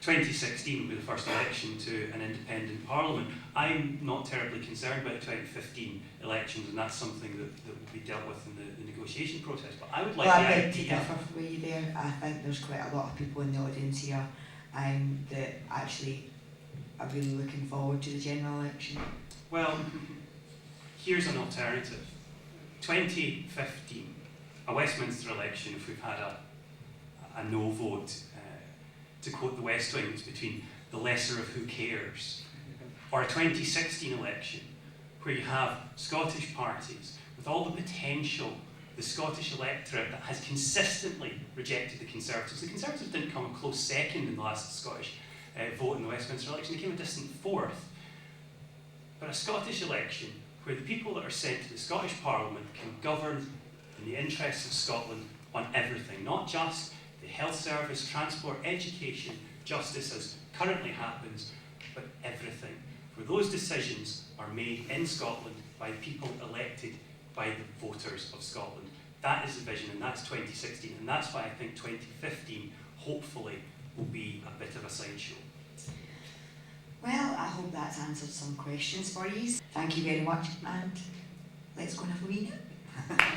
[SPEAKER 4] 2016 will be the first election to an independent parliament. I'm not terribly concerned about the 2015 elections, and that's something that will be dealt with in the negotiation process. But I would like
[SPEAKER 3] well,
[SPEAKER 4] the
[SPEAKER 3] I beg to
[SPEAKER 4] idea.
[SPEAKER 3] differ with you there. I think there's quite a lot of people in the audience here that actually are really looking forward to the general election.
[SPEAKER 4] Well, here's an alternative. 2015, a Westminster election, if we've had a no vote, to quote the West Wing, it's between the lesser of who cares. Or a 2016 election, where you have Scottish parties with all the potential, the Scottish electorate that has consistently rejected the Conservatives. The Conservatives didn't come a close second in the last Scottish vote in the Westminster election, they came a distant fourth. But a Scottish election where the people that are sent to the Scottish Parliament can govern in the interests of Scotland on everything, not just the health service, transport, education, justice as currently happens, but everything. Where those decisions are made in Scotland by people elected by the voters of Scotland. That is the vision, and that's 2016, and that's why I think 2015, hopefully, will be a bit of a sideshow.
[SPEAKER 3] Well, I hope that's answered some questions for you. Thank you very much, and let's go and have a wee nap.